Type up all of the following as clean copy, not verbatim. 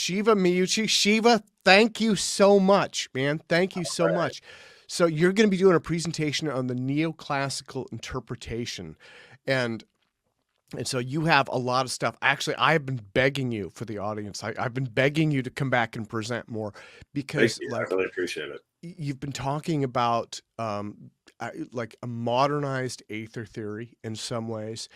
Shiva Miyuchi. Shiva, thank you so much, man. Thank you so much. So you're going to be doing a presentation on the neoclassical interpretation, and so you have a lot of stuff. Actually, I've been begging you for the audience. I've been begging you to come back and present more Thank because, you. I like, really appreciate it. you've been talking about like a modernized aether theory in some ways,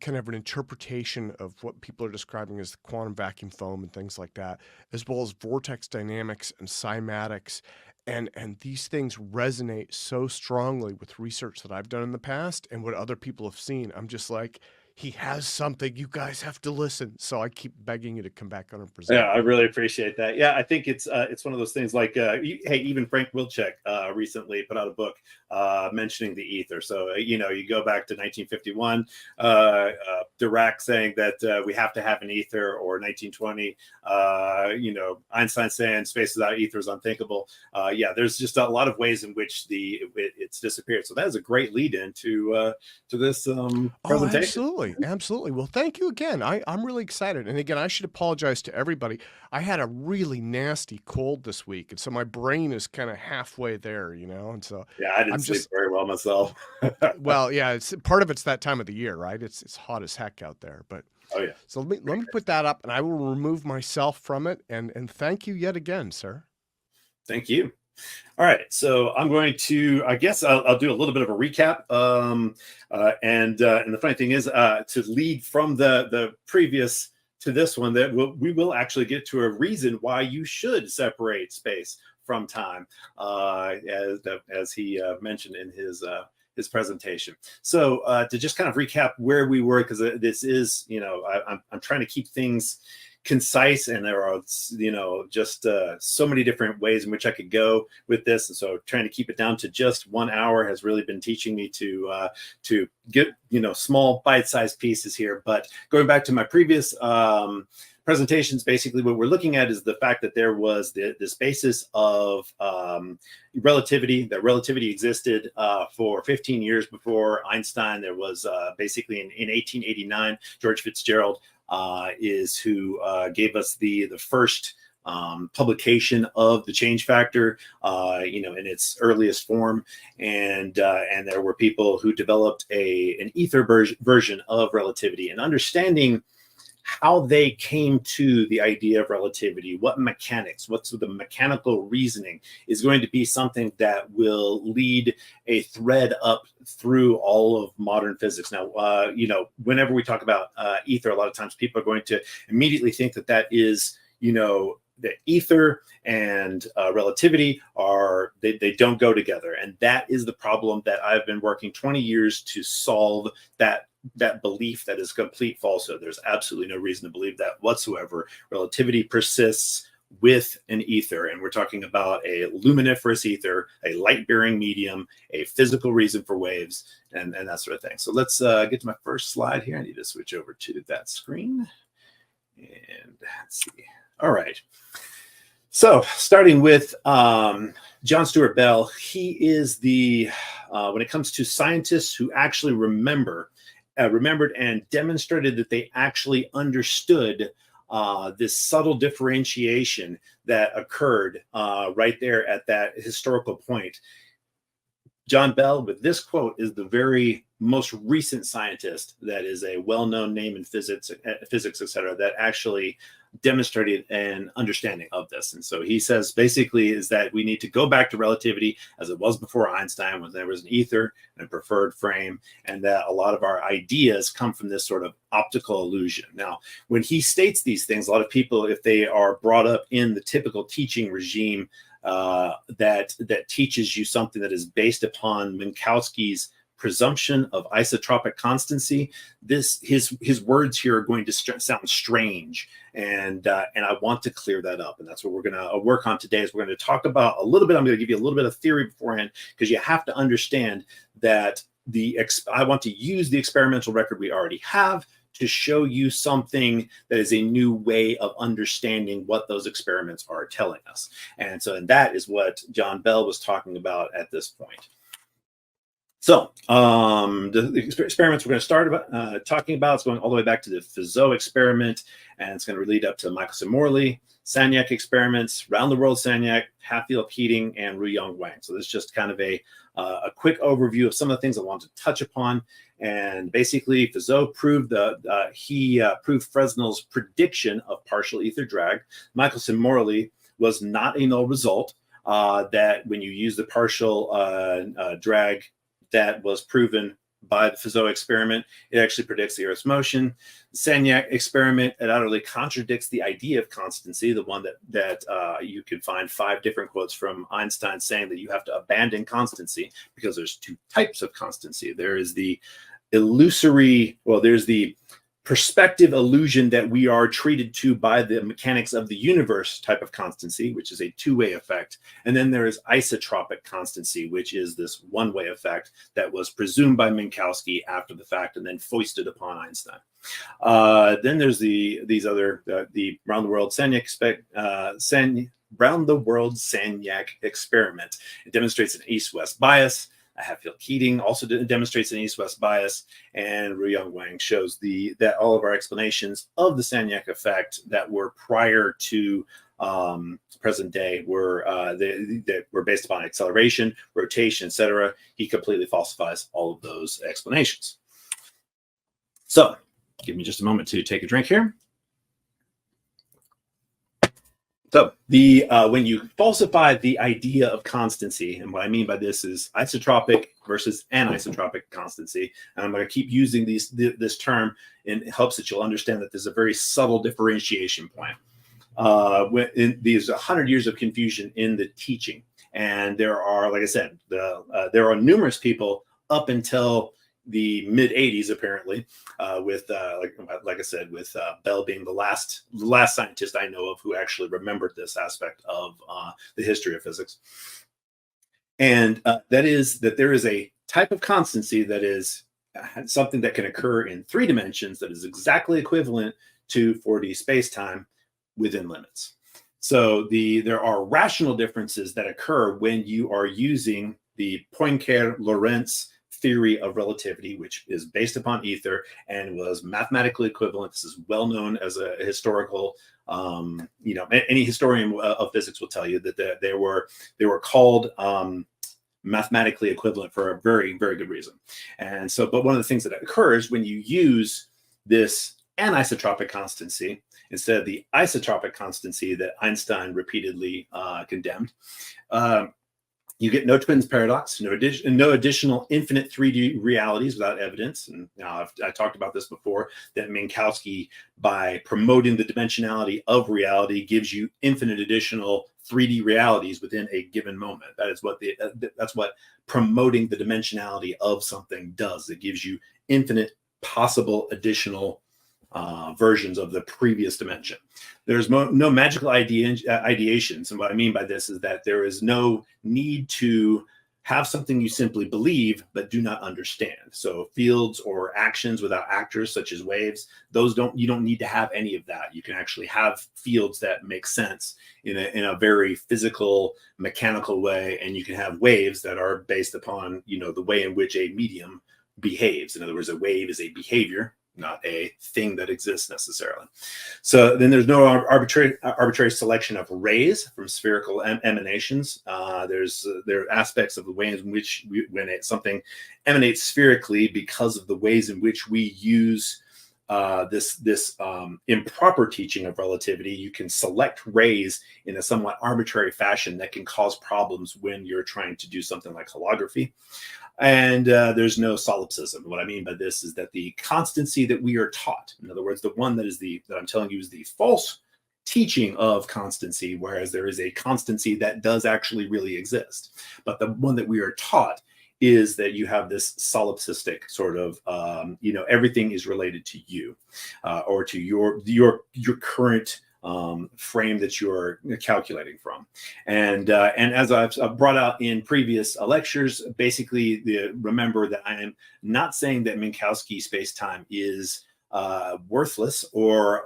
kind of an interpretation of what people are describing as the quantum vacuum foam and things like that, as well as vortex dynamics and cymatics. And these things resonate so strongly with research that I've done in the past and what other people have seen. I'm just like, he has something. You guys have to listen. So I keep begging you to come back on and Yeah, present. I really appreciate that. Yeah, I think it's one of those things like hey, even Frank Wilczek recently put out a book mentioning the ether. So you know, you go back to 1951, Dirac saying that we have to have an ether, or 1920, you know, Einstein saying space without ether is unthinkable. Yeah, there's just a lot of ways in which it's disappeared. So that is a great lead in to this Oh, presentation. absolutely. Absolutely. Well, thank you again. I'm really excited. And again, I should apologize to everybody. I had a really nasty cold this week. And so my brain is kind of halfway there, you know? And so Yeah, I didn't I'm sleep just, very well myself. well, yeah, it's part of it's that time of the year, right? It's hot as heck out there. But Oh yeah. so let me put that up and I will remove myself from it. And thank you yet again, sir. Thank you. All right, so I'm going to, I guess I'll do a little bit of a recap. And the funny thing is, to lead from the previous to this one, that we will actually get to a reason why you should separate space from time, as he mentioned in his presentation. So to just kind of recap where we were, because this is, you know, I'm trying to keep things concise, and there are, you know, just so many different ways in which I could go with this, and so trying to keep it down to just 1 hour has really been teaching me to get, you know, small bite-sized pieces here. But going back to my previous presentations, basically what we're looking at is the fact that there was this basis of relativity, that relativity existed for 15 years before Einstein. There was basically in 1889, George Fitzgerald is who gave us the first publication of the change factor, you know, in its earliest form, and there were people who developed an ether version of relativity, and understanding how they came to the idea of relativity, what mechanics, what's the mechanical reasoning, is going to be something that will lead a thread up through all of modern physics. Now, you know, whenever we talk about ether, a lot of times people are going to immediately think that that is, you know, the ether and relativity are, they don't go together. And that is the problem that I've been working 20 years to solve, that belief that is complete falsehood. There's absolutely no reason to believe that whatsoever. Relativity persists with an ether, and we're talking about a luminiferous ether, a light-bearing medium, a physical reason for waves, and that sort of thing. So let's get to my first slide here. I need to switch over to that screen, and let's see. All right. So starting with John Stuart Bell, he is the, when it comes to scientists who actually remembered and demonstrated that they actually understood this subtle differentiation that occurred right there at that historical point. John Bell, with this quote, is the very most recent scientist that is a well-known name in physics, et cetera, that actually demonstrated an understanding of this. And so he says basically is that we need to go back to relativity as it was before Einstein, when there was an ether and a preferred frame, and that a lot of our ideas come from this sort of optical illusion. Now, when he states these things, a lot of people, if they are brought up in the typical teaching regime that teaches you something that is based upon Minkowski's presumption of isotropic constancy, his words here are going to sound strange, and I want to clear that up, and that's what we're going to work on today. Is we're going to talk about a little bit. I'm going to give you a little bit of theory beforehand, because you have to understand that I want to use the experimental record we already have to show you something that is a new way of understanding what those experiments are telling us. And that is what John Bell was talking about at this point. So the experiments we're going to start talking about is going all the way back to the Fizeau experiment, and it's going to lead up to Michelson-Morley, Sagnac experiments, round the world Sagnac, half-field heating, and Ruyang Wang. So this is just kind of a quick overview of some of the things I want to touch upon. And basically, Fizeau proved proved Fresnel's prediction of partial ether drag. Michelson-Morley was not a null result. That when you use the partial drag that was proven by the Fizeau experiment, it actually predicts the Earth's motion. The Sagnac experiment, it utterly contradicts the idea of constancy, the one that you can find 5 different quotes from Einstein saying that you have to abandon constancy because there's 2 types of constancy. There is the illusory, well, there's the perspective illusion that we are treated to by the mechanics of the universe type of constancy, which is a 2-way effect. And then there is isotropic constancy, which is this 1-way effect that was presumed by Minkowski after the fact and then foisted upon Einstein. Then there's these other, the round the world Sagnac round the world Sagnac experiment. It demonstrates an east-west bias. Half-field heating also demonstrates an east-west bias, and Ruyang Wang shows that all of our explanations of the Sagnac effect that were prior to present day were that were based upon acceleration, rotation, etc. He completely falsifies all of those explanations. So, give me just a moment to take a drink here. So when you falsify the idea of constancy, and what I mean by this is isotropic versus anisotropic constancy, and I'm going to keep using this term, and it helps that you'll understand that there's a very subtle differentiation point. There's 100 years of confusion in the teaching, and there are, like I said, there are numerous people up until the mid 80s, apparently, with like I said, with Bell being the last scientist I know of who actually remembered this aspect of the history of physics. And that is that there is a type of constancy that is something that can occur in 3 dimensions that is exactly equivalent to 4D space-time within limits. So there are rational differences that occur when you are using the Poincare-Lorentz theory of relativity, which is based upon ether and was mathematically equivalent. This is well known as a historical, any historian of physics will tell you that they were called mathematically equivalent for a very, very good reason. And so, but one of the things that occurs when you use this anisotropic constancy instead of the isotropic constancy that Einstein repeatedly condemned, you get no twins paradox, no additional infinite 3D realities without evidence. And now I talked about this before, that Minkowski, by promoting the dimensionality of reality, gives you infinite additional 3D realities within a given moment. That is that's what promoting the dimensionality of something does. It gives you infinite possible additional versions of the previous dimension. There's no magical ideations. And what I mean by this is that there is no need to have something you simply believe but do not understand. So fields or actions without actors, such as waves, you don't need to have any of that. You can actually have fields that make sense in a very physical, mechanical way, and you can have waves that are based upon the way in which a medium behaves. In other words, a wave is a behavior, not a thing that exists necessarily. So then there's no arbitrary selection of rays from spherical emanations. There are aspects of the way in which something emanates spherically because of the ways in which we use this improper teaching of relativity. You can select rays in a somewhat arbitrary fashion that can cause problems when you're trying to do something like holography. And there's no solipsism. What I mean by this is that the constancy that we are taught, in other words, the one that I'm telling you is the false teaching of constancy, whereas there is a constancy that does actually really exist. But the one that we are taught is that you have this solipsistic sort of, everything is related to you or to your current frame that you're calculating from. And as I've brought out in previous lectures, basically remember that I am not saying that Minkowski space-time is worthless or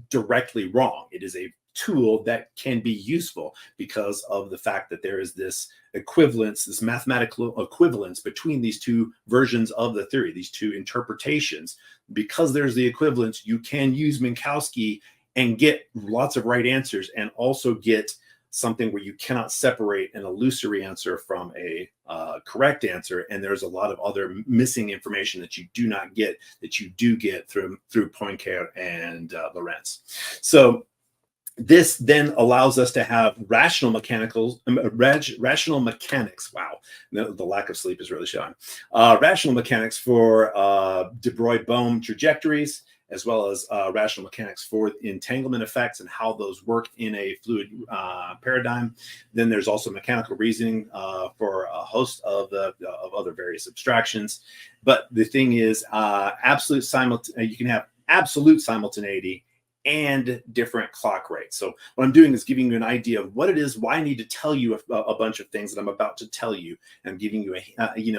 directly wrong. It is a tool that can be useful because of the fact that there is this equivalence, this mathematical equivalence between these 2 versions of the theory, these 2 interpretations. Because there's the equivalence, you can use Minkowski and get lots of right answers, and also get something where you cannot separate an illusory answer from a correct answer, and there's a lot of other missing information that you do not get that you do get through Poincare and Lorentz. So this then allows us to have rational mechanics. Wow, the lack of sleep is really showing. Rational mechanics for de Broglie-Bohm trajectories, as well as rational mechanics for entanglement effects and how those work in a fluid paradigm. Then there's also mechanical reasoning for a host of other various abstractions. But the thing is, you can have absolute simultaneity and different clock rates. So what I'm doing is giving you an idea of what it is, why I need to tell you a bunch of things that I'm about to tell you. And I'm giving you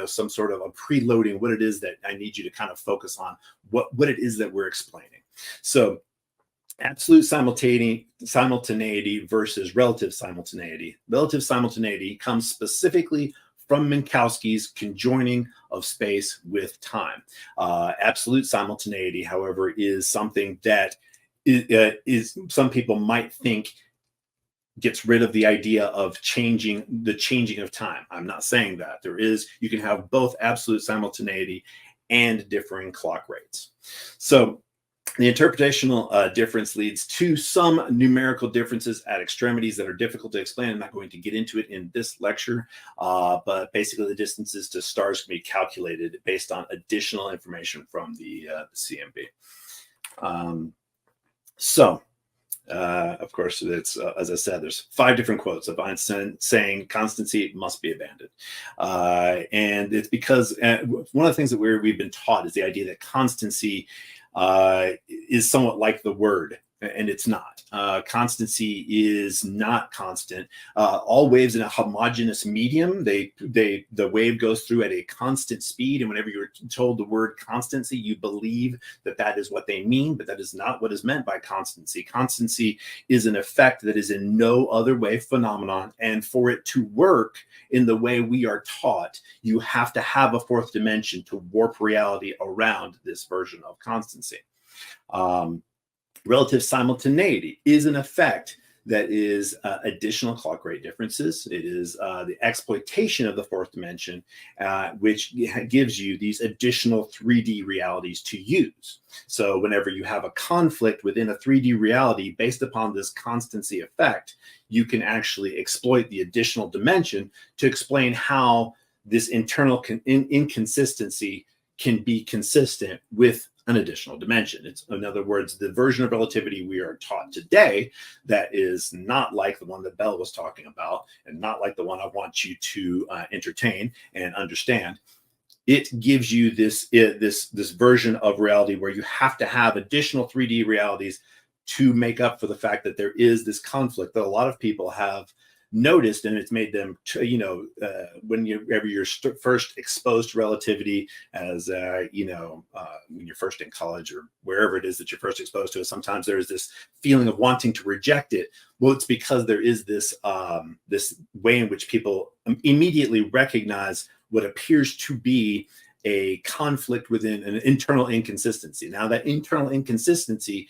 some sort of a preloading what it is that I need you to kind of focus on, what it is that we're explaining. So absolute simultaneity versus relative simultaneity. Relative simultaneity comes specifically from Minkowski's conjoining of space with time. Absolute simultaneity, however, is something that is some people might think gets rid of the idea of changing of time. I'm not saying that. You can have both absolute simultaneity and differing clock rates. So the interpretational difference leads to some numerical differences at extremities that are difficult to explain. I'm not going to get into it in this lecture, but basically the distances to stars can be calculated based on additional information from the CMB. Of course, it's as I said, there's 5 different quotes of Einstein saying constancy must be abandoned, and it's because one of the things that we've been taught is the idea that constancy is somewhat like the word, and it's not. Constancy is not constant. All waves in a homogeneous medium, the wave goes through at a constant speed, and whenever you're told the word constancy, you believe that is what they mean, but that is not what is meant by constancy. Constancy is an effect that is in no other way phenomenon, and for it to work in the way we are taught, you have to have a fourth dimension to warp reality around this version of constancy. Relative simultaneity is an effect that is additional clock rate differences. It is the exploitation of the fourth dimension, which gives you these additional 3D realities to use. So whenever you have a conflict within a 3D reality based upon this constancy effect, you can actually exploit the additional dimension to explain how this internal inconsistency can be consistent with an additional dimension. It's, in other words, the version of relativity we are taught today that is not like the one that Bell was talking about, and not like the one I want you to entertain and understand. It gives you this version of reality where you have to have additional 3D realities to make up for the fact that there is this conflict that a lot of people have noticed, and it's made them, whenever you're first exposed to relativity as, when you're first in college or wherever it is that you're first exposed to it, sometimes there's this feeling of wanting to reject it. Well, it's because there is this way in which people immediately recognize what appears to be a conflict within an internal inconsistency. Now, that internal inconsistency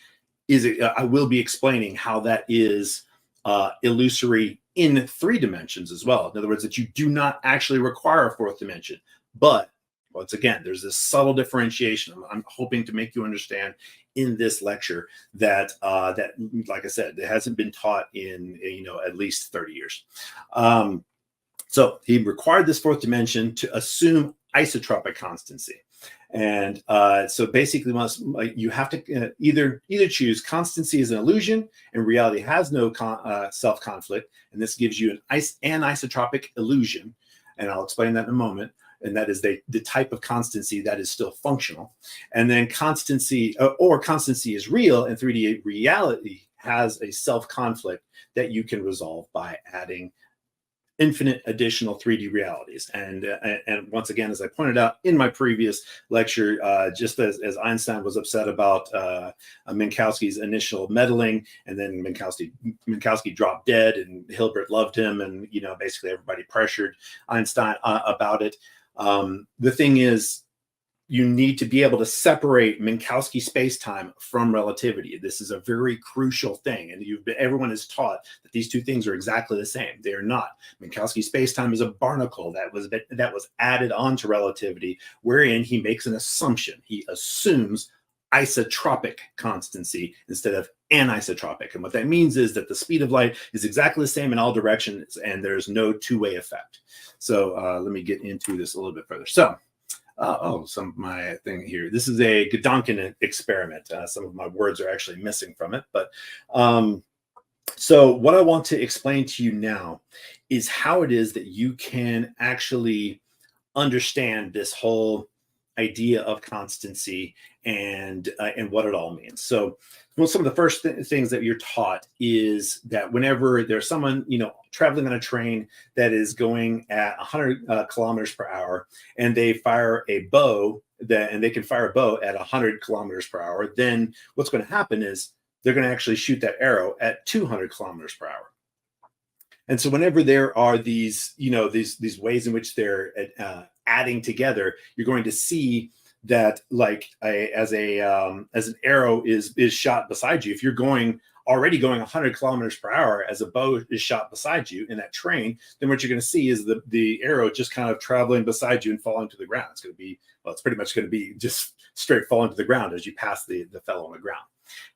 I will be explaining how that is illusory in 3 dimensions as well. In other words, that you do not actually require a fourth dimension. But once again, there's this subtle differentiation I'm hoping to make you understand in this lecture that, like I said, it hasn't been taught in, at least 30 years. So he required this fourth dimension to assume isotropic constancy. And so basically, you have to either choose constancy as an illusion and reality has no self-conflict, and this gives you an isotropic illusion, and I'll explain that in a moment. And that is the type of constancy that is still functional. And then constancy is real, and 3D reality has a self-conflict that you can resolve by adding infinite additional 3D realities. And once again, as I pointed out in my previous lecture, just as Einstein was upset about Minkowski's initial meddling, and then Minkowski dropped dead, and Hilbert loved him, and basically everybody pressured Einstein about it. The thing is, you need to be able to separate Minkowski space-time from relativity. This is a very crucial thing, and everyone is taught that these two things are exactly the same. They are not. Minkowski space-time is a barnacle that was added onto relativity, wherein he makes an assumption. He assumes isotropic constancy instead of anisotropic. And what that means is that the speed of light is exactly the same in all directions, and there's no two-way effect. So let me get into this a little bit further. So some of my thing here. This is a Gedanken experiment. Some of my words are actually missing from it. But so what I want to explain to you now is how it is that you can actually understand this whole idea of constancy and what it all means. So, well, some of the first things that you're taught is that whenever there's someone, traveling on a train that is going at 100 kilometers per hour, and they fire a bow and they can fire a bow at 100 kilometers per hour, then what's going to happen is they're going to actually shoot that arrow at 200 kilometers per hour. And so whenever there are these, these ways in which they're adding together, you're going to see that like as an arrow is shot beside you, if you're already going 100 kilometers per hour as a bow is shot beside you in that train, then what you're going to see is the arrow just kind of traveling beside you and falling to the ground. It's going to be, well, it's pretty much going to be just straight falling to the ground as you pass the fellow on the ground.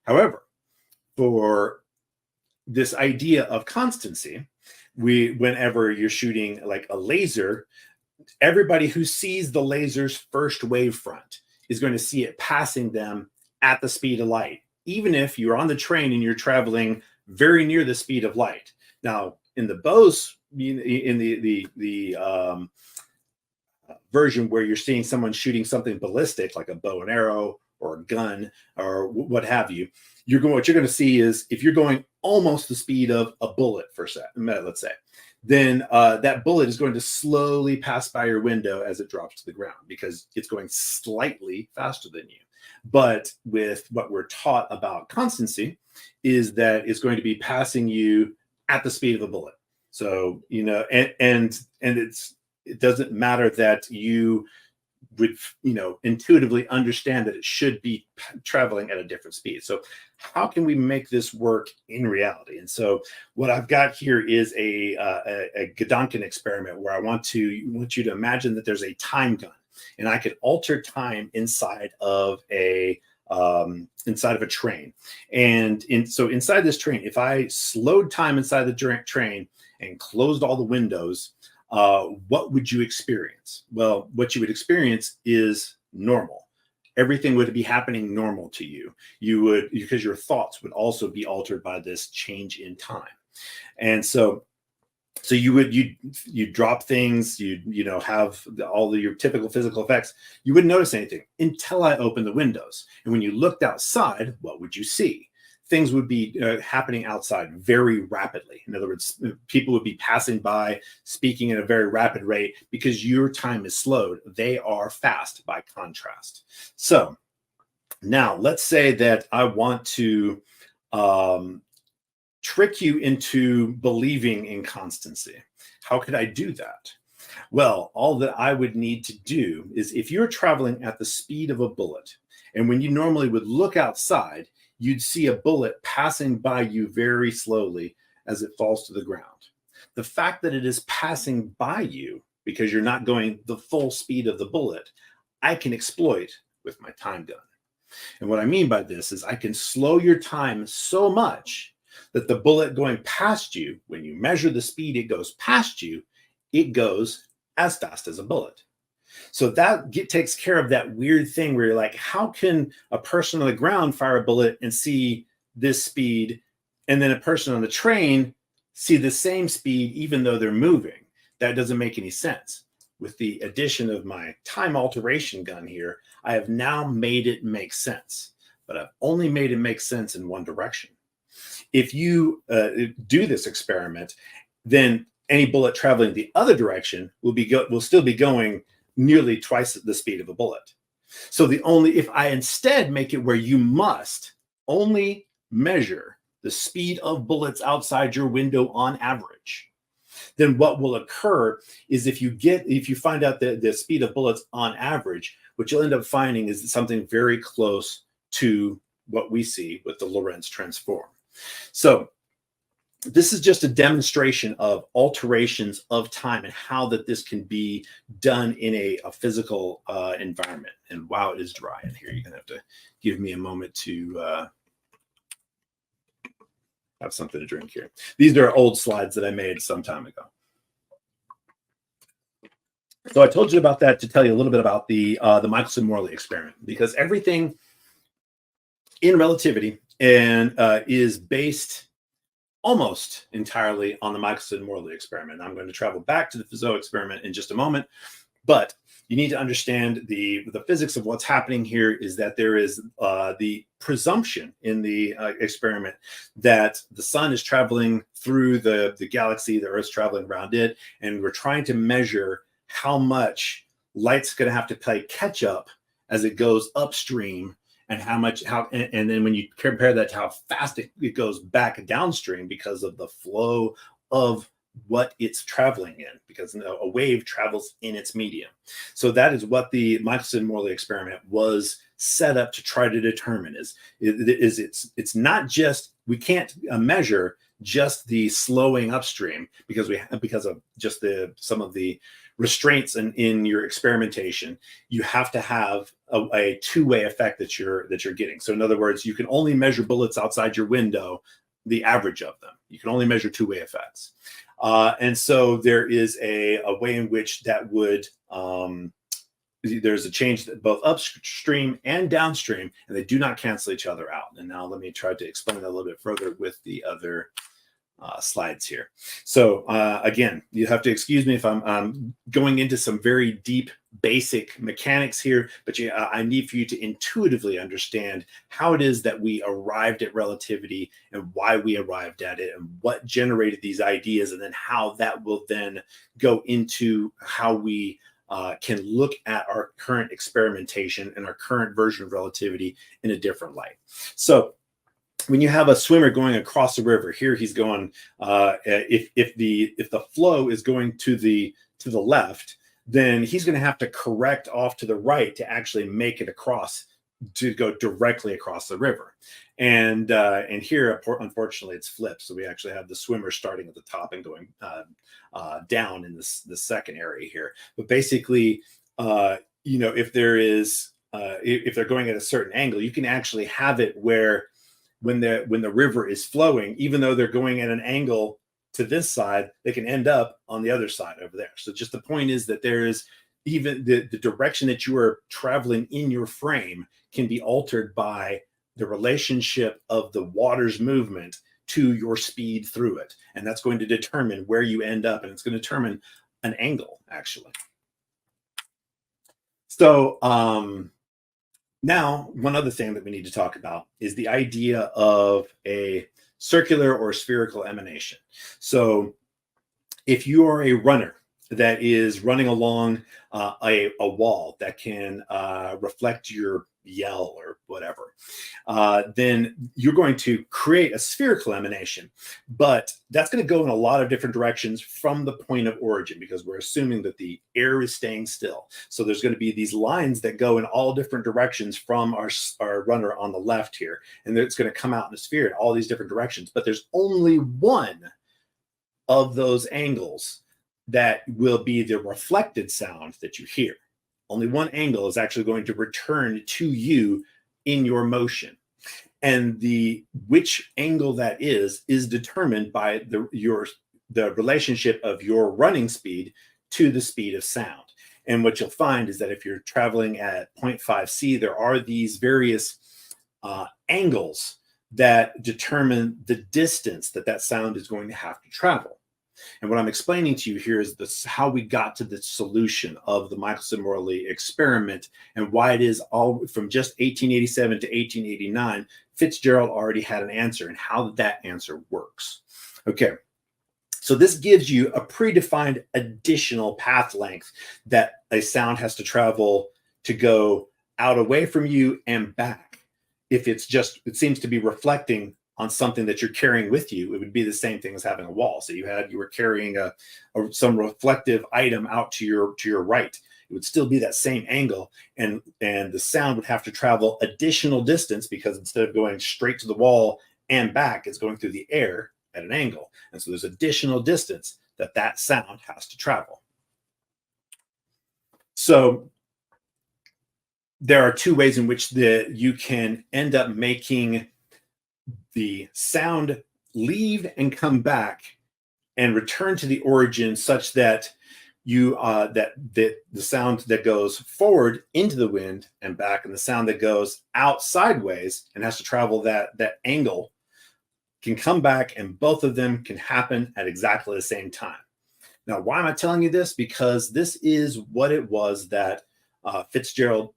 However, for this idea of constancy, whenever you're shooting like a laser, everybody who sees the laser's first wavefront is going to see it passing them at the speed of light, even if you're on the train and you're traveling very near the speed of light. Now, in the bows, in the version where you're seeing someone shooting something ballistic, like a bow and arrow or a gun or what have you, what you're going to see is if you're going almost the speed of a bullet for a minute, let's say, then that bullet is going to slowly pass by your window as it drops to the ground because it's going slightly faster than you. But with what we're taught about constancy is that it's going to be passing you at the speed of a bullet. So, and it doesn't matter that you would, intuitively understand that it should be traveling at a different speed. So how can we make this work in reality? And so what I've got here is a Gedanken experiment where I want you to imagine that there's a time gun, and I could alter time inside of a train. And so inside this train, if I slowed time inside the train and closed all the windows, what would you experience? Well, what you would experience is normal. Everything would be happening normal to you. You would, because your thoughts would also be altered by this change in time. And so you drop things, you have all of your typical physical effects. You wouldn't notice anything until I opened the windows. And when you looked outside, what would you see? Things would be happening outside very rapidly. In other words, people would be passing by, speaking at a very rapid rate because your time is slowed. They are fast by contrast. So now let's say that I want to trick you into believing in constancy. How could I do that? Well, all that I would need to do is if you're traveling at the speed of a bullet, and when you normally would look outside, you'd see a bullet passing by you very slowly as it falls to the ground. The fact that it is passing by you because you're not going the full speed of the bullet, I can exploit with my time gun. And what I mean by this is I can slow your time so much that the bullet going past you, when you measure the speed it goes past you, it goes as fast as a bullet. So that takes care of that weird thing where you're like, how can a person on the ground fire a bullet and see this speed, and then a person on the train see the same speed even though they're moving? That doesn't make any sense. With the addition of my time alteration gun here, I have now made it make sense, but I've only made it make sense in one direction. If you do this experiment, then any bullet traveling the other direction will still be going nearly twice the speed of a bullet. So if I instead make it where you must only measure the speed of bullets outside your window on average, then what will occur is if you find out the speed of bullets on average, what you'll end up finding is something very close to what we see with the Lorentz transform. So this is just a demonstration of alterations of time and how that this can be done in a physical environment. And wow, it is dry in here. You're gonna have to give me a moment to have something to drink here. These are old slides that I made some time ago. So I told you about that to tell you a little bit about the Michelson-Morley experiment, because everything in relativity and is based almost entirely on the Michelson-Morley experiment. I'm going to travel back to the Fizeau experiment in just a moment, but you need to understand the physics of what's happening here is that there is the presumption in the experiment that the sun is traveling through the galaxy, the Earth's traveling around it, and we're trying to measure how much light's going to have to play catch up as it goes upstream, and and then when you compare that to how fast it goes back downstream because of the flow of what it's traveling in, because a wave travels in its medium. So that is what the Michelson-Morley experiment was set up to try to determine. It's not just, we can't measure just the slowing upstream because of just some of the restraints in your experimentation. You have to have a two-way effect that you're getting. So in other words, you can only measure bullets outside your window, the average of them. You can only measure two-way effects. And so there is a way in which that would, there's a change both upstream and downstream, and they do not cancel each other out. And now let me try to explain that a little bit further with the other slides here. So again, you have to excuse me if I'm going into some very deep basic mechanics here, but I need for you to intuitively understand how it is that we arrived at relativity and why we arrived at it and what generated these ideas, and then how that will then go into how we can look at our current experimentation and our current version of relativity in a different light. So when you have a swimmer going across a river, here he's going, if the flow is going to the left, then he's going to have to correct off to the right to actually make it across, to go directly across the river. And here, unfortunately, it's flipped. So we actually have the swimmer starting at the top and going down in this second area here. But basically, if they're going at a certain angle, you can actually have it where when the river is flowing, even though they're going at an angle to this side, they can end up on the other side over there. So just the point is that there is even the direction that you are traveling in your frame can be altered by the relationship of the water's movement to your speed through it. And that's going to determine where you end up, and it's going to determine an angle, actually. So now, one other thing that we need to talk about is the idea of a circular or spherical emanation. So if you are a runner that is running along a wall that can reflect your yell or whatever, then you're going to create a spherical emanation. But that's going to go in a lot of different directions from the point of origin, because we're assuming that the air is staying still. So there's going to be these lines that go in all different directions from our runner on the left here. And it's going to come out in a sphere in all these different directions. But there's only one of those angles that will be the reflected sound that you hear. Only one angle is actually going to return to you in your motion. And which angle that is determined by the relationship of your running speed to the speed of sound. And what you'll find is that if you're traveling at 0.5 C, there are these various angles that determine the distance that sound is going to have to travel. And what I'm explaining to you here is how we got to the solution of the Michelson-Morley experiment, and why it is all from just 1887 to 1889, Fitzgerald already had an answer, and how that answer works. Okay, so this gives you a predefined additional path length that a sound has to travel to go out away from you and back. If it seems to be reflecting on something that you're carrying with you, it would be the same thing as having a wall. So you were carrying some reflective item out to your right. it would still be that same angle, and the sound would have to travel additional distance, because instead of going straight to the wall and back, it's going through the air at an angle. And so there's additional distance that sound has to travel. So there are two ways in which you can end up making the sound leave and come back and return to the origin, such that the sound that goes forward into the wind and back, and the sound that goes out sideways and has to travel that angle, can come back, and both of them can happen at exactly the same time. Now, why am I telling you this? Because this is what it was that Fitzgerald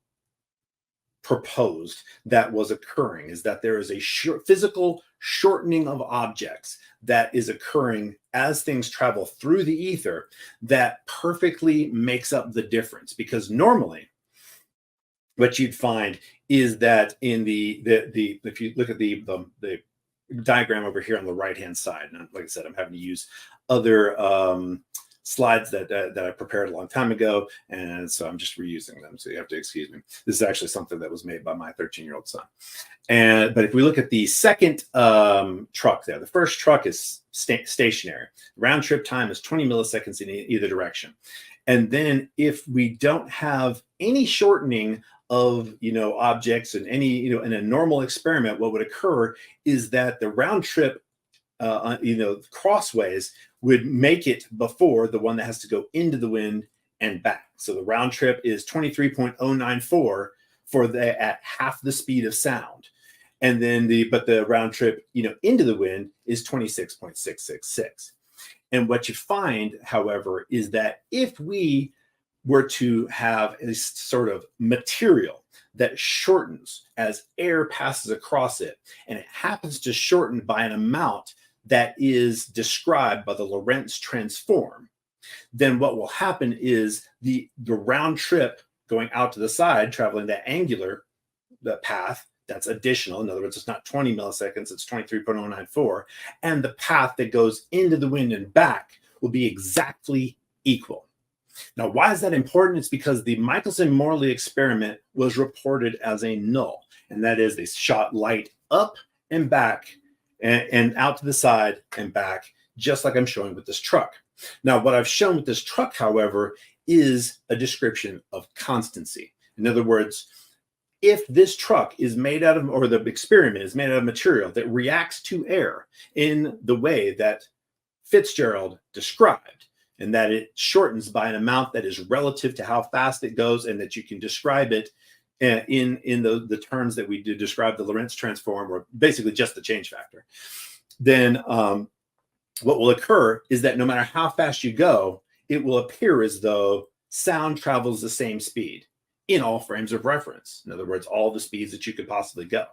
proposed that was occurring, is that there is a physical shortening of objects that is occurring as things travel through the ether that perfectly makes up the difference. Because normally what you'd find is that in the if you look at the diagram over here on the right hand side, and like I said, I'm having to use other slides that I prepared a long time ago, and so I'm just reusing them, so you have to excuse me. This is actually something that was made by my 13-year-old son. But if we look at the second truck there, the first truck is stationary. Round trip time is 20 milliseconds in either direction. And then if we don't have any shortening of objects and any in a normal experiment, what would occur is that the round trip crossways would make it before the one that has to go into the wind and back. So the round trip is 23.094 at half the speed of sound. And then the round trip, into the wind is 26.666. And what you find, however, is that if we were to have a sort of material that shortens as air passes across it, and it happens to shorten by an amount that is described by the Lorentz transform, then what will happen is the round trip going out to the side, traveling that angular path, that's additional. In other words, it's not 20 milliseconds, it's 23.094. And the path that goes into the wind and back will be exactly equal. Now, why is that important? It's because the Michelson-Morley experiment was reported as a null. And that is, they shot light up and back and out to the side and back, just like I'm showing with this truck. Now, what I've shown with this truck, however, is a description of constancy. In other words, if this truck is made out of, or the experiment is made out of material that reacts to air in the way that Fitzgerald described, and that it shortens by an amount that is relative to how fast it goes, and that you can describe it in the terms that we do describe the Lorentz transform, or basically just the change factor, then what will occur is that no matter how fast you go, it will appear as though sound travels the same speed in all frames of reference. In other words, all the speeds that you could possibly go.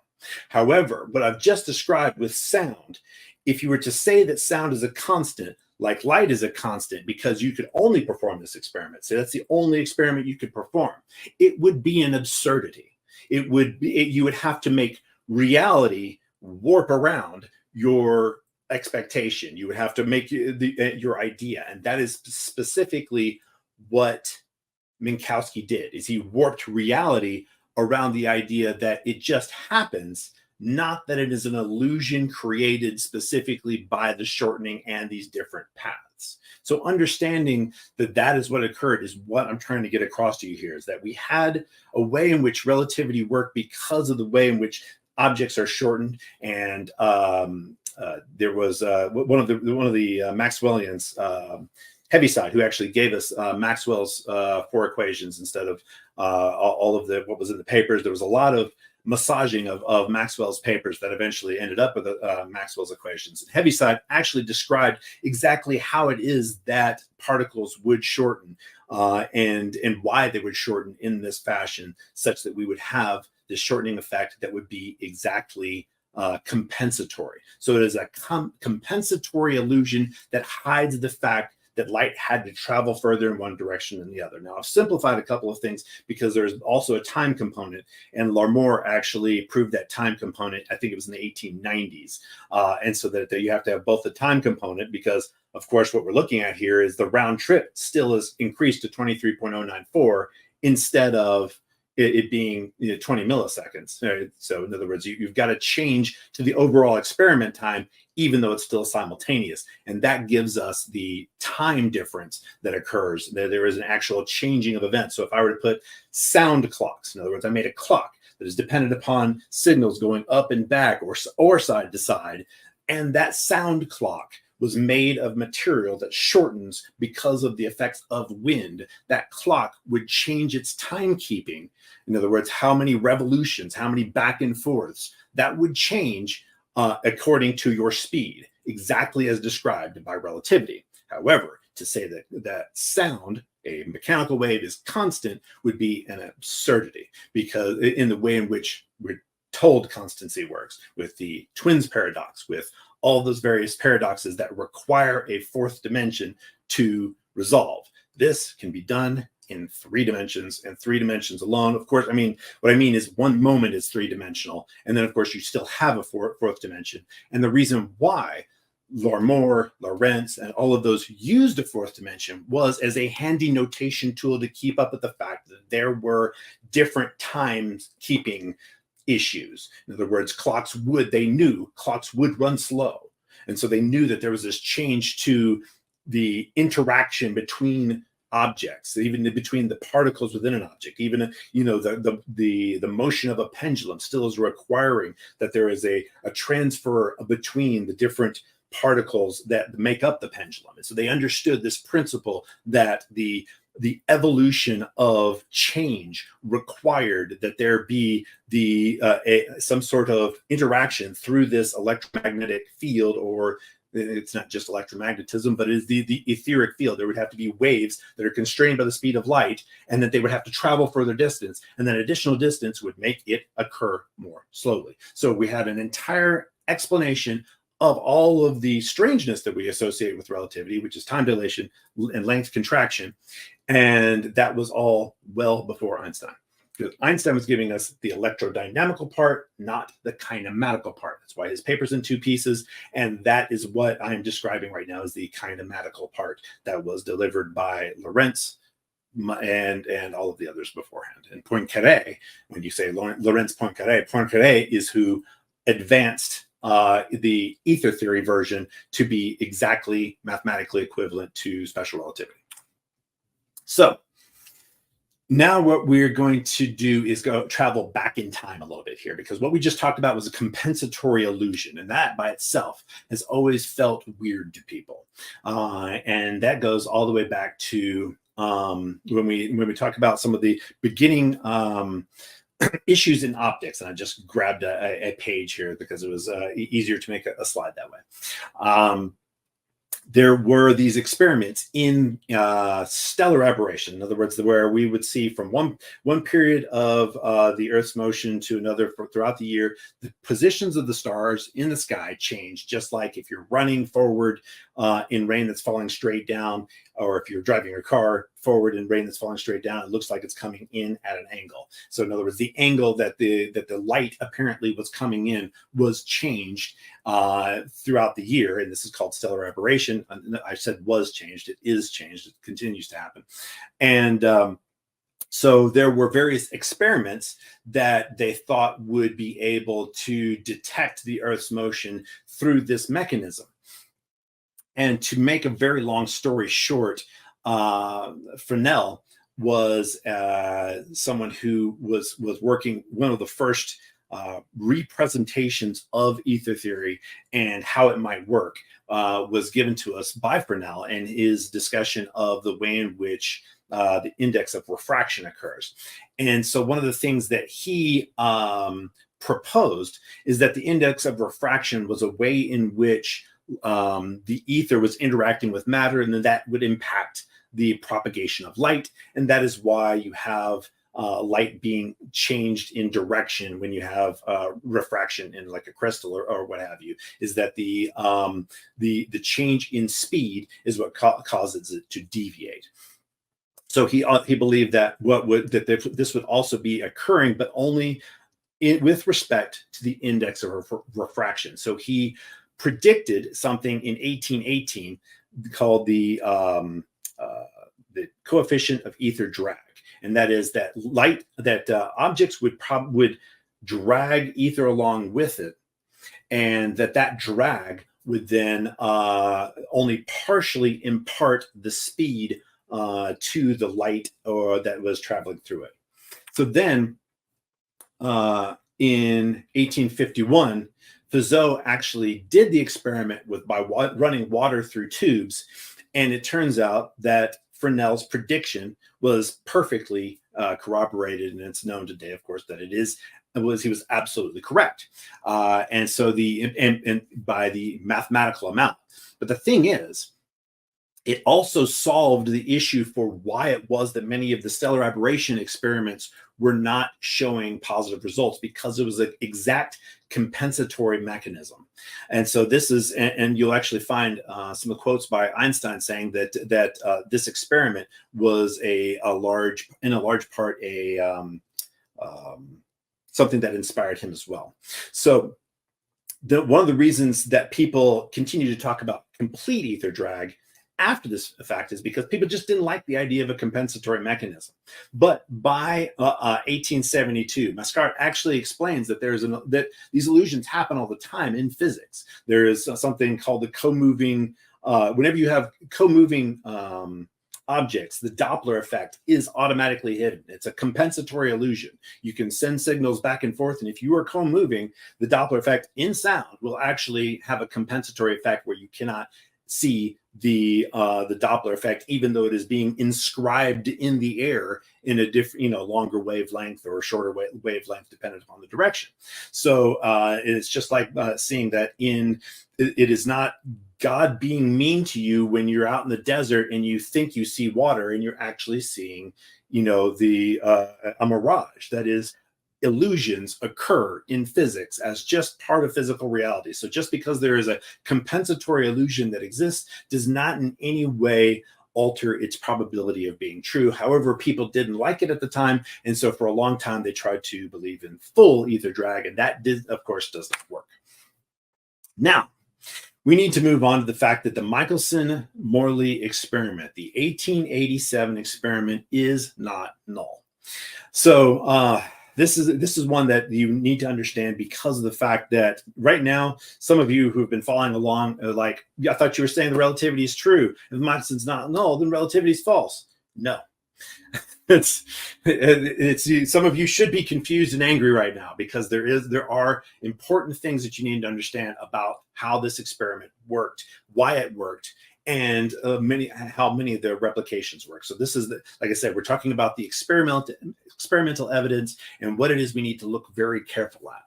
However, what I've just described with sound, if you were to say that sound is a constant, like light is a constant, because you could only perform this experiment, so that's the only experiment you could perform, it would be an absurdity. It would be, you would have to make reality warp around your expectation. You would have to make your idea, and that is specifically what Minkowski did. Is he warped reality around the idea that it just happens, not that it is an illusion created specifically by the shortening and these different paths. So understanding that that is what occurred is what I'm trying to get across to you here, is that we had a way in which relativity worked because of the way in which objects are shortened. And there was one of the Maxwellians, Heaviside, who actually gave us Maxwell's 4 equations instead of all of what was in the papers. There was a lot of massaging of Maxwell's papers that eventually ended up with Maxwell's equations. And Heaviside actually described exactly how it is that particles would shorten and why they would shorten in this fashion, such that we would have this shortening effect that would be exactly compensatory. So it is a compensatory illusion that hides the fact that light had to travel further in one direction than the other. Now, I've simplified a couple of things because there's also a time component, and Larmor actually proved that time component, I think it was in the 1890s. And so that you have to have both the time component, because of course, what we're looking at here is the round trip still is increased to 23.094 instead of it being 20 milliseconds. Right? So in other words, you've got to change to the overall experiment time, even though it's still simultaneous. And that gives us the time difference that occurs. There is an actual changing of events. So if I were to put sound clocks, in other words, I made a clock that is dependent upon signals going up and back or side to side, and that sound clock was made of material that shortens because of the effects of wind, that clock would change its timekeeping. In other words, how many revolutions, how many back and forths, that would change according to your speed, exactly as described by relativity. However, to say that sound, a mechanical wave, is constant would be an absurdity, because in the way in which we're told constancy works, with the twins paradox, with all those various paradoxes that require a fourth dimension to resolve. This can be done in 3 dimensions, and 3 dimensions alone. Of course, I mean, what I mean is one moment is 3-dimensional, and then of course you still have a fourth dimension. And the reason why Larmor, Lorentz, and all of those used a fourth dimension was as a handy notation tool to keep up with the fact that there were different timekeeping issues. In other words, they knew clocks would run slow. And so they knew that there was this change to the interaction between objects, even between the particles within an object. Even, the motion of a pendulum still is requiring that there is a transfer between the different particles that make up the pendulum. And so they understood this principle that the evolution of change required that there be some sort of interaction through this electromagnetic field, or it's not just electromagnetism, but it is the etheric field. There would have to be waves that are constrained by the speed of light, and that they would have to travel further distance, and that additional distance would make it occur more slowly. So we had an entire explanation of all of the strangeness that we associate with relativity, which is time dilation and length contraction. And that was all well before Einstein. Because Einstein was giving us the electrodynamical part, not the kinematical part. That's why his paper's in 2 pieces. And that is what I'm describing right now as the kinematical part that was delivered by Lorentz and all of the others beforehand. And Poincaré, when you say Lorentz Poincaré is who advanced the ether theory version to be exactly mathematically equivalent to special relativity. So now what we're going to do is travel back in time a little bit here, because what we just talked about was a compensatory illusion, and that by itself has always felt weird to people. And that goes all the way back to when we talk about some of the beginning issues in optics. And I just grabbed a page here because it was easier to make a slide that way. There were these experiments in stellar aberration. In other words, where we would see from one period of the Earth's motion to another throughout the year, the positions of the stars in the sky change, just like if you're running forward in rain that's falling straight down, or if you're driving your car forward in rain that's falling straight down, it looks like it's coming in at an angle. So in other words, the angle that the light apparently was coming in was changed throughout the year, and this is called stellar aberration. I said was changed; it is changed. It continues to happen, and so there were various experiments that they thought would be able to detect the Earth's motion through this mechanism. And to make a very long story short, Fresnel was someone who was working one of the first representations of ether theory and how it might work was given to us by Fresnel, and his discussion of the way in which the index of refraction occurs. And so one of the things that he proposed is that the index of refraction was a way in which the ether was interacting with matter, and then that would impact the propagation of light. And that is why you have light being changed in direction when you have refraction in like a crystal or what have you, is that the change in speed is what causes it to deviate. So he believed that this would also be occurring, but only with respect to the index of refraction. So he predicted something in 1818 called the coefficient of ether drag, and that is that objects would drag ether along with it, and that drag would then only partially impart the speed to the light or that was traveling through it. So then in 1851, Fizeau actually did the experiment by running water through tubes, and it turns out that Fresnel's prediction was perfectly corroborated, and it's known today, of course, that he was absolutely correct, and so and by the mathematical amount. But the thing is, it also solved the issue for why it was that many of the stellar aberration experiments were not showing positive results, because it was an exact compensatory mechanism. And so this is, and you'll actually find some quotes by Einstein saying that this experiment was in a large part something that inspired him as well. So one of the reasons that people continue to talk about complete ether drag after this fact is because people just didn't like the idea of a compensatory mechanism. But by 1872, Mascart actually explains that that these illusions happen all the time in physics. There is something called the co-moving. Whenever you have co-moving objects, the Doppler effect is automatically hidden. It's a compensatory illusion. You can send signals back and forth, and if you are co-moving, the Doppler effect in sound will actually have a compensatory effect where you cannot see the Doppler effect, even though it is being inscribed in the air in a different, longer wavelength or shorter wavelength, dependent upon the direction. So it's just like seeing that it is not God being mean to you when you're out in the desert and you think you see water and you're actually seeing, a mirage. That is, illusions occur in physics as just part of physical reality. So just because there is a compensatory illusion that exists does not in any way alter its probability of being true. However, people didn't like it at the time, and so for a long time they tried to believe in full ether drag, and that of course does not work. Now we need to move on to the fact that the Michelson-Morley experiment, the 1887 experiment, is not null. So this is one that you need to understand, because of the fact that right now, some of you who've been following along are like, I thought you were saying the relativity is true. If Michelson's not null, then relativity is false. No. It's some of you should be confused and angry right now, because there are important things that you need to understand about how this experiment worked, why it worked, and how many of the replications work. So this is like I said, we're talking about the experimental evidence and what it is we need to look very careful at.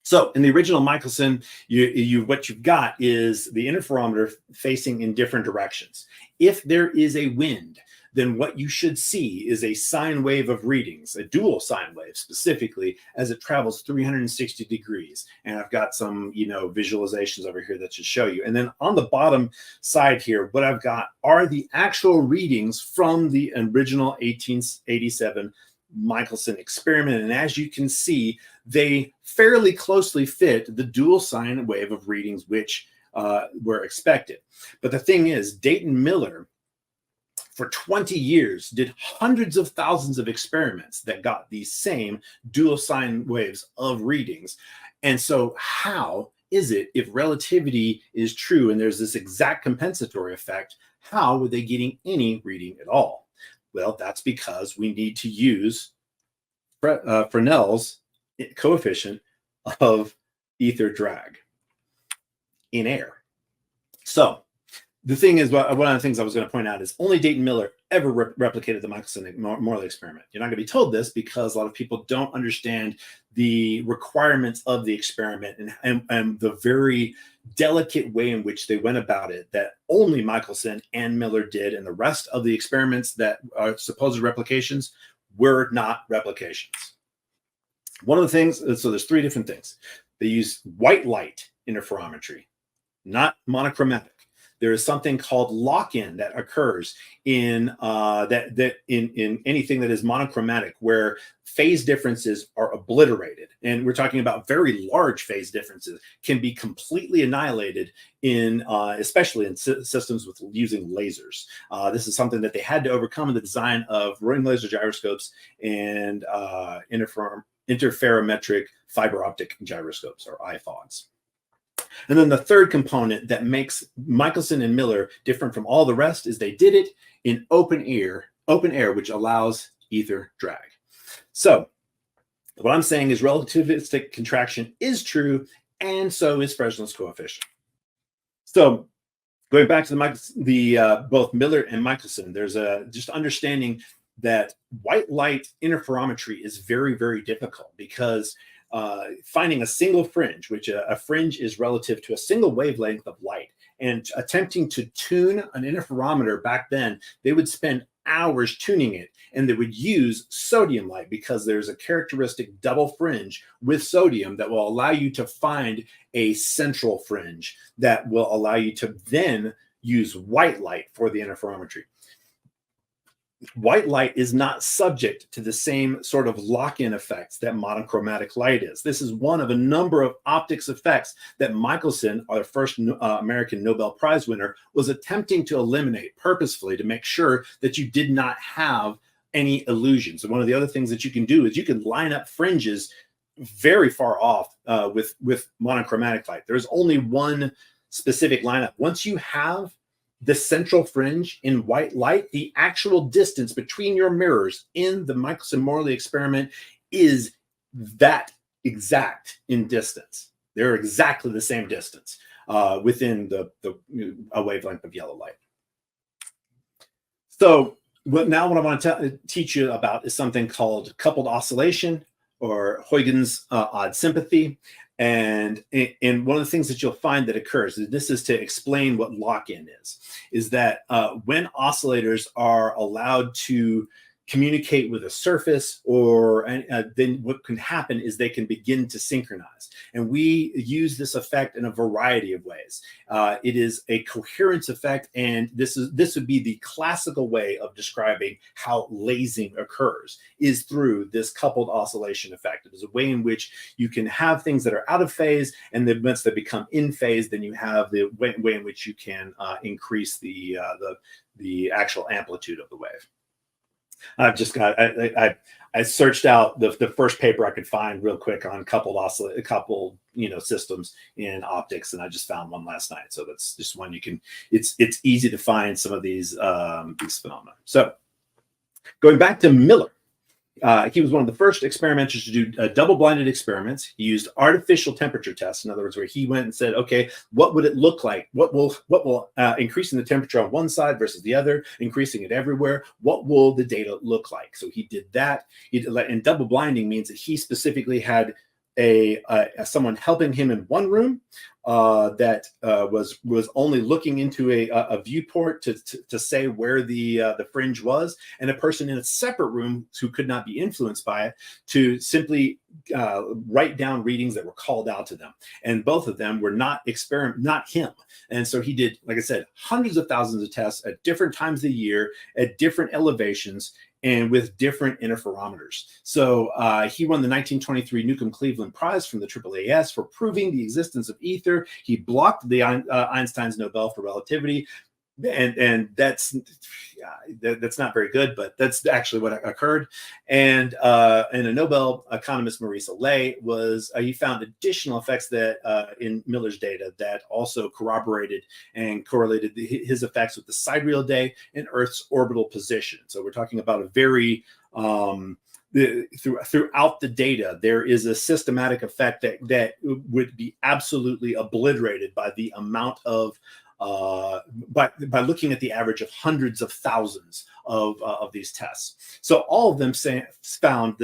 So in the original Michelson, what you've got is the interferometer facing in different directions. If there is a wind, then what you should see is a sine wave of readings, a dual sine wave specifically, as it travels 360 degrees. And I've got some, visualizations over here that should show you. And then on the bottom side here, what I've got are the actual readings from the original 1887 Michelson experiment. And as you can see, they fairly closely fit the dual sine wave of readings, which were expected. But the thing is, Dayton Miller, for 20 years, did hundreds of thousands of experiments that got these same dual sine waves of readings. And so how is it, if relativity is true and there's this exact compensatory effect, how were they getting any reading at all? Well, that's because we need to use Fresnel's coefficient of ether drag in air. So the thing is, one of the things I was going to point out is only Dayton Miller ever replicated the Michelson-Morley experiment. You're not going to be told this because a lot of people don't understand the requirements of the experiment and the very delicate way in which they went about it, that only Michelson and Miller did, and the rest of the experiments that are supposed replications were not replications. One of the things, so there's three different things. They use white light interferometry, not monochromatic. There is something called lock-in that occurs in in anything that is monochromatic, where phase differences are obliterated, and we're talking about very large phase differences can be completely annihilated in, especially in systems with using lasers. This is something that they had to overcome in the design of ring laser gyroscopes and interferometric fiber optic gyroscopes, or IFOGs. And then the third component that makes Michelson and Miller different from all the rest is they did it in open air, which allows ether drag. So what I'm saying is relativistic contraction is true, and so is Fresnel's coefficient. So going back to both Miller and Michelson, there's just understanding that white light interferometry is very, very difficult, because finding a single fringe, which a fringe is relative to a single wavelength of light, and attempting to tune an interferometer back then, they would spend hours tuning it, and they would use sodium light, because there's a characteristic double fringe with sodium that will allow you to find a central fringe that will allow you to then use white light for the interferometry. White light is not subject to the same sort of lock-in effects that monochromatic light is. This is one of a number of optics effects that Michelson, our first American Nobel Prize winner, was attempting to eliminate purposefully to make sure that you did not have any illusions. And one of the other things that you can do is you can line up fringes very far off with monochromatic light. There's only one specific lineup. Once you have the central fringe in white light, the actual distance between your mirrors in the Michelson-Morley experiment is that exact in distance. They're exactly the same distance within a wavelength of yellow light. So what I want to teach you about is something called coupled oscillation, or Huygens odd sympathy. And one of the things that you'll find that occurs, and this is to explain what lock-in is that when oscillators are allowed to communicate with a surface, or then what can happen is they can begin to synchronize. And we use this effect in a variety of ways. It is a coherence effect, and this would be the classical way of describing how lasing occurs, is through this coupled oscillation effect. It is a way in which you can have things that are out of phase, and then once they become in phase, then you have the way in which you can increase the actual amplitude of the wave. I've just got I searched out the first paper I could find real quick on coupled systems in optics, and I just found one last night. So that's just one you can. It's easy to find some of these phenomena. So going back to Miller. He was one of the first experimenters to do double-blinded experiments. He used artificial temperature tests. In other words, where he went and said, okay, what would it look like? What will increasing the temperature on one side versus the other, increasing it everywhere? What will the data look like? So he did that. And double blinding means that he specifically had someone helping him in one room that was only looking into a viewport to say where the fringe was, and a person in a separate room who could not be influenced by it to simply write down readings that were called out to them. And both of them were not him. And so he did, like I said, hundreds of thousands of tests at different times of the year, at different elevations, and with different interferometers. So he won the 1923 Newcomb-Cleveland Prize from the AAAS for proving the existence of ether. He blocked the Einstein's Nobel for relativity, and that's not very good, but that's actually what occurred. And a Nobel economist, Maurice Allais, he found additional effects that in Miller's data that also corroborated and correlated his effects with the sidereal day and Earth's orbital position. So we're talking about a very throughout the data, there is a systematic effect that would be absolutely obliterated by the amount of by looking at the average of hundreds of thousands of these tests. So all of them found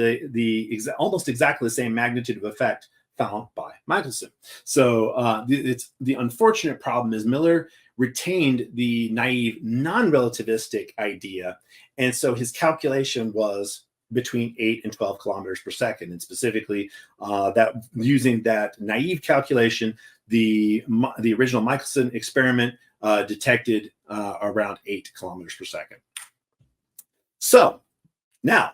almost exactly the same magnitude of effect found by Michelson. So the unfortunate problem is Miller retained the naive non-relativistic idea, and so his calculation was between 8 and 12 kilometers per second. And specifically, that using that naive calculation, the original Michelson experiment detected around 8 kilometers per second. So now,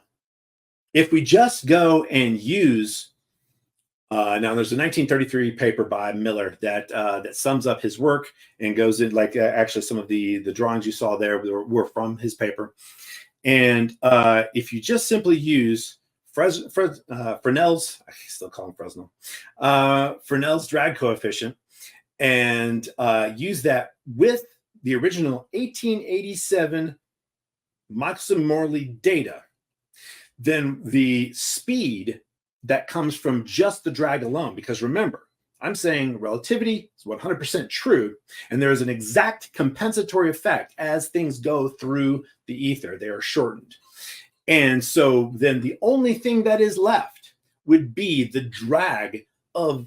if we just go and use now, there's a 1933 paper by Miller that sums up his work and goes in, like, actually some of the drawings you saw there were from his paper. And if you just simply use Fresnel's, I still call him Fresnel, Fresnel's drag coefficient, and use that with the original 1887 Michelson-Morley data, then the speed that comes from just the drag alone, because remember, I'm saying relativity is 100% true, and there is an exact compensatory effect as things go through the ether. They are shortened. And so then the only thing that is left would be the drag of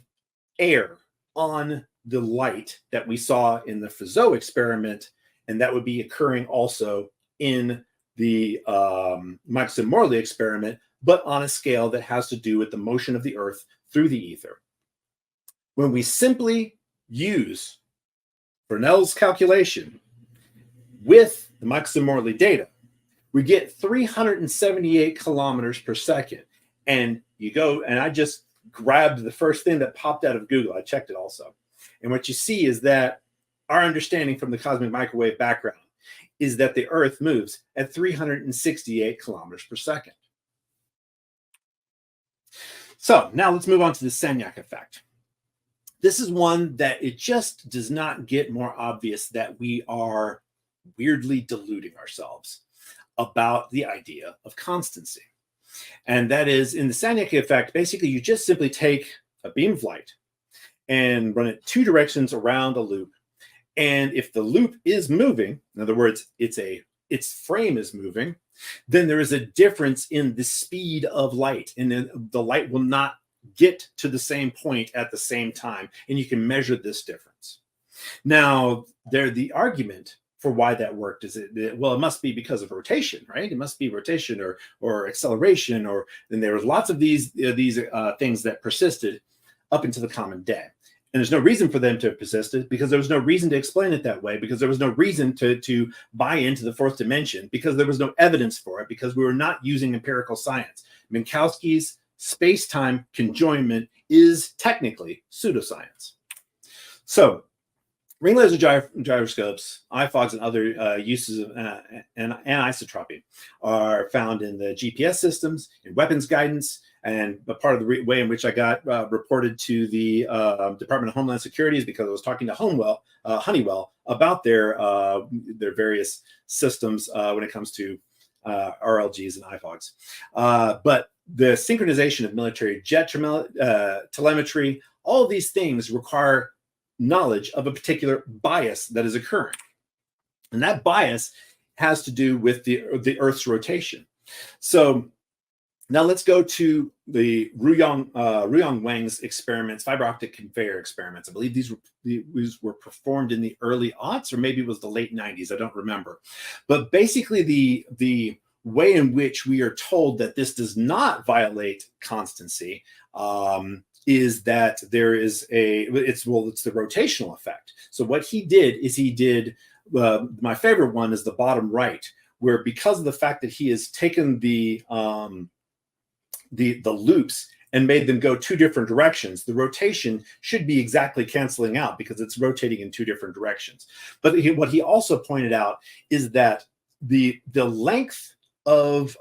air on the light that we saw in the Fizeau experiment, and that would be occurring also in the Michelson-Morley experiment, but on a scale that has to do with the motion of the Earth through the ether. When we simply use Fresnel's calculation with the Michelson-Morley data, we get 378 kilometers per second. And you go, and I just grabbed the first thing that popped out of Google. I checked it also. And what you see is that our understanding from the cosmic microwave background is that the Earth moves at 368 kilometers per second. So now let's move on to the Sagnac effect. This is one that it just does not get more obvious that we are weirdly deluding ourselves about the idea of constancy. And that is, in the Sagnac effect, basically you just simply take a beam of light and run it 2 directions around a loop. And if the loop is moving, in other words, its frame is moving, then there is a difference in the speed of light, and then the light will not get to the same point at the same time, and you can measure this difference. Now, the argument for why that worked is it must be because of rotation, right? It must be rotation or acceleration, or then there was lots of these things that persisted up into the common day. And there's no reason for them to have persisted, because there was no reason to explain it that way, because there was no reason to buy into the 4th dimension, because there was no evidence for it, because we were not using empirical science. Minkowski's space-time conjoinment is technically pseudoscience. So ring laser gyroscopes, IFOGs, and other uses of anisotropy are found in the GPS systems, in weapons guidance, and a part of the way in which I got reported to the Department of Homeland Security is because I was talking to Honeywell about their various systems when it comes to RLGs and IFOGs. But the synchronization of military jet telemetry, all of these things require knowledge of a particular bias that is occurring. And that bias has to do with the Earth's rotation. So now let's go to the Ruyong Wang's experiments, fiber optic conveyor experiments. I believe these were performed in the early aughts, or maybe it was the late 90s. I don't remember. But basically the way in which we are told that this does not violate constancy is that there is it's the rotational effect. So what he did is my favorite one is the bottom right, where because of the fact that he has taken the loops and made them go 2 different directions, the rotation should be exactly canceling out because it's rotating in 2 different directions. But what he also pointed out is that the length of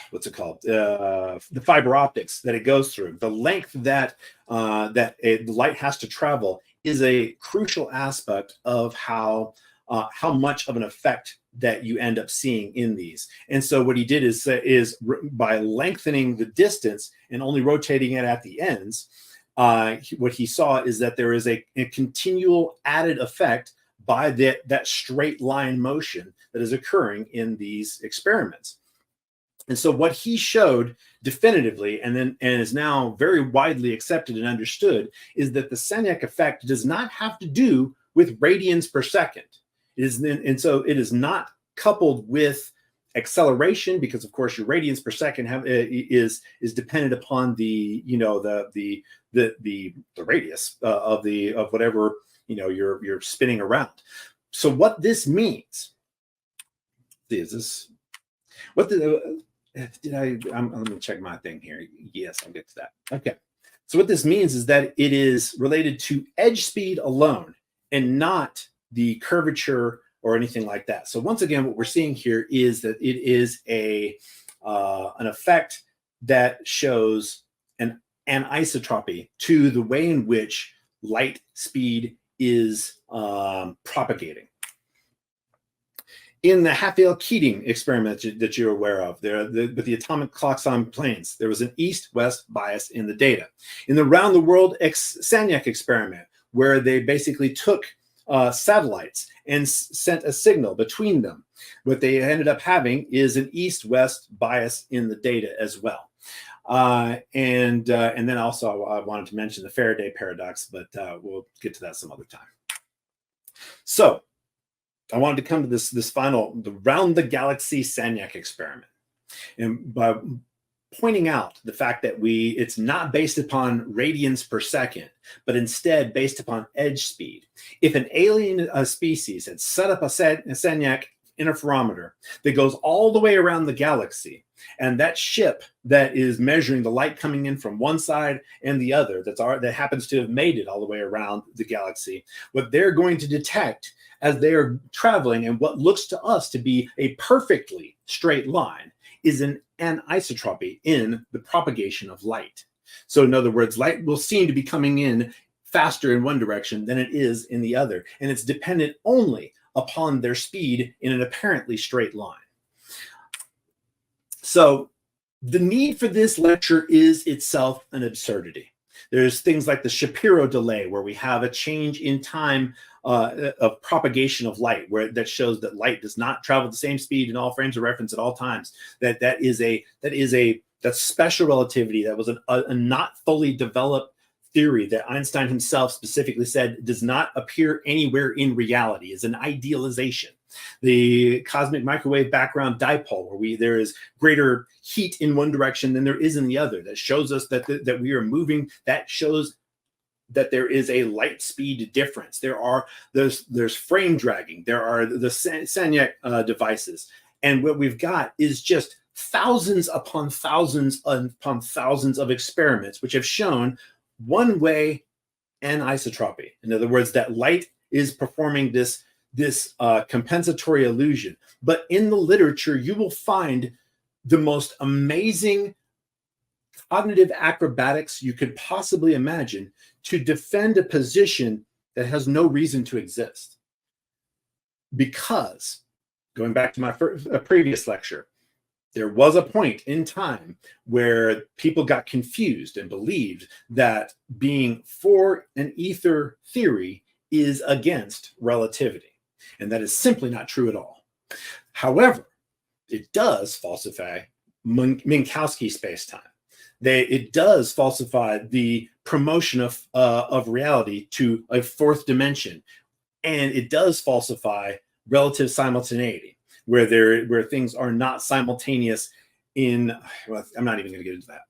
what's it called? The fiber optics that it goes through, the length that the light has to travel is a crucial aspect of how much of an effect that you end up seeing in these. And so what he did is by lengthening the distance and only rotating it at the ends, what he saw is that there is a continual added effect by that straight line motion that is occurring in these experiments. And so what he showed definitively, and is now very widely accepted and understood, is that the Sagnac effect does not have to do with radians per second. And so it is not coupled with acceleration, because of course your radians per second is dependent upon the radius of whatever you're spinning around. So what this means is this what the let me check my thing here. Yes, I'll get to that. Okay. So what this means is that it is related to edge speed alone and not the curvature or anything like that. So once again, what we're seeing here is that it is an effect that shows an anisotropy to the way in which light speed is propagating. In the Half-Keating experiment that you're aware of, with the atomic clocks on planes, there was an east-west bias in the data. In the round-the-world Sagnac experiment, where they basically took satellites and sent a signal between them, what they ended up having is an east-west bias in the data as well. And then also I wanted to mention the Faraday paradox, but we'll get to that some other time. So I wanted to come to this final, the round the galaxy Sagnac experiment, and by pointing out the fact that it's not based upon radians per second, but instead based upon edge speed. If an alien species had set up a Sagnac interferometer that goes all the way around the galaxy, and that ship that is measuring the light coming in from one side and the other, that happens to have made it all the way around the galaxy, what they're going to detect as they are traveling and what looks to us to be a perfectly straight line is an anisotropy in the propagation of light. So in other words, light will seem to be coming in faster in one direction than it is in the other, and it's dependent only upon their speed in an apparently straight line. So the need for this lecture is itself an absurdity. There's things like the Shapiro delay, where we have a change in time of propagation of light, that shows that light does not travel the same speed in all frames of reference at all times. That's special relativity. That was a not fully developed theory that Einstein himself specifically said does not appear anywhere in reality, is an idealization. The cosmic microwave background dipole, where there is greater heat in one direction than there is in the other, that shows us that we are moving. That shows that there is a light speed difference. There's frame dragging. There are the Sagnac devices, and what we've got is just thousands upon thousands upon thousands of experiments which have shown one-way anisotropy. In other words, that light is performing this compensatory illusion. But in the literature, you will find the most amazing cognitive acrobatics you could possibly imagine to defend a position that has no reason to exist. Because, going back to my previous lecture, there was a point in time where people got confused and believed that being for an ether theory is against relativity. And that is simply not true at all. However, it does falsify Minkowski spacetime. It does falsify the promotion of reality to a fourth dimension. And it does falsify relative simultaneity, where things are not simultaneous in, well, I'm not even going to get into that.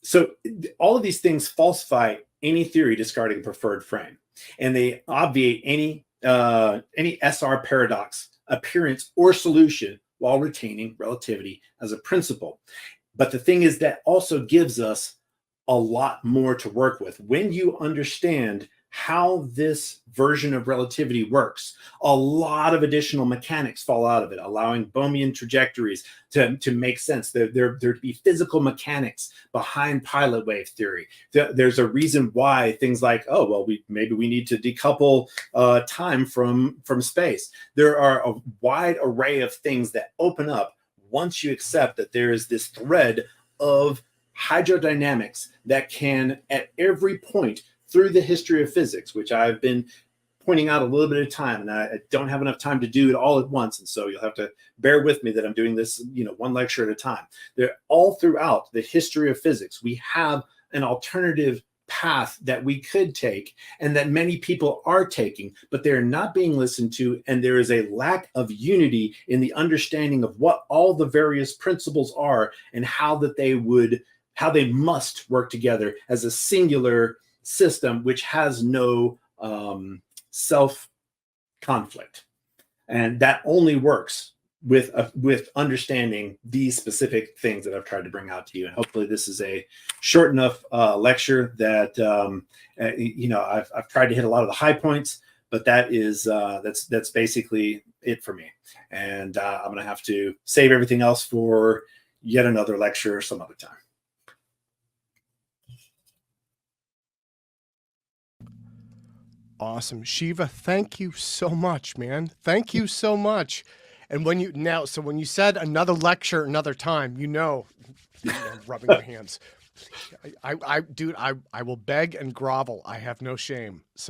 So all of these things falsify any theory discarding preferred frame, and they obviate any SR paradox appearance or solution while retaining relativity as a principle. But the thing is, that also gives us a lot more to work with. When you understand how this version of relativity works, a lot of additional mechanics fall out of it, allowing Bohmian trajectories to make sense. There be physical mechanics behind pilot wave theory. There's a reason why things like, maybe we need to decouple time from space. There are a wide array of things that open up once you accept that there is this thread of hydrodynamics that can, at every point through the history of physics, which I've been pointing out a little bit of time, and I don't have enough time to do it all at once. And so you'll have to bear with me that I'm doing this, one lecture at a time. They're all throughout the history of physics. We have an alternative path that we could take and that many people are taking, but they're not being listened to. And there is a lack of unity in the understanding of what all the various principles are and how they must work together as a singular system, which has no self conflict. And that only works with understanding these specific things that I've tried to bring out to you. And hopefully this is a short enough lecture that I've tried to hit a lot of the high points, but that's basically it for me. And I'm going to have to save everything else for yet another lecture some other time. Awesome. Shiva, thank you so much, man. Thank you so much. And when you said another lecture, another time, rubbing your hands. Dude, I will beg and grovel. I have no shame. So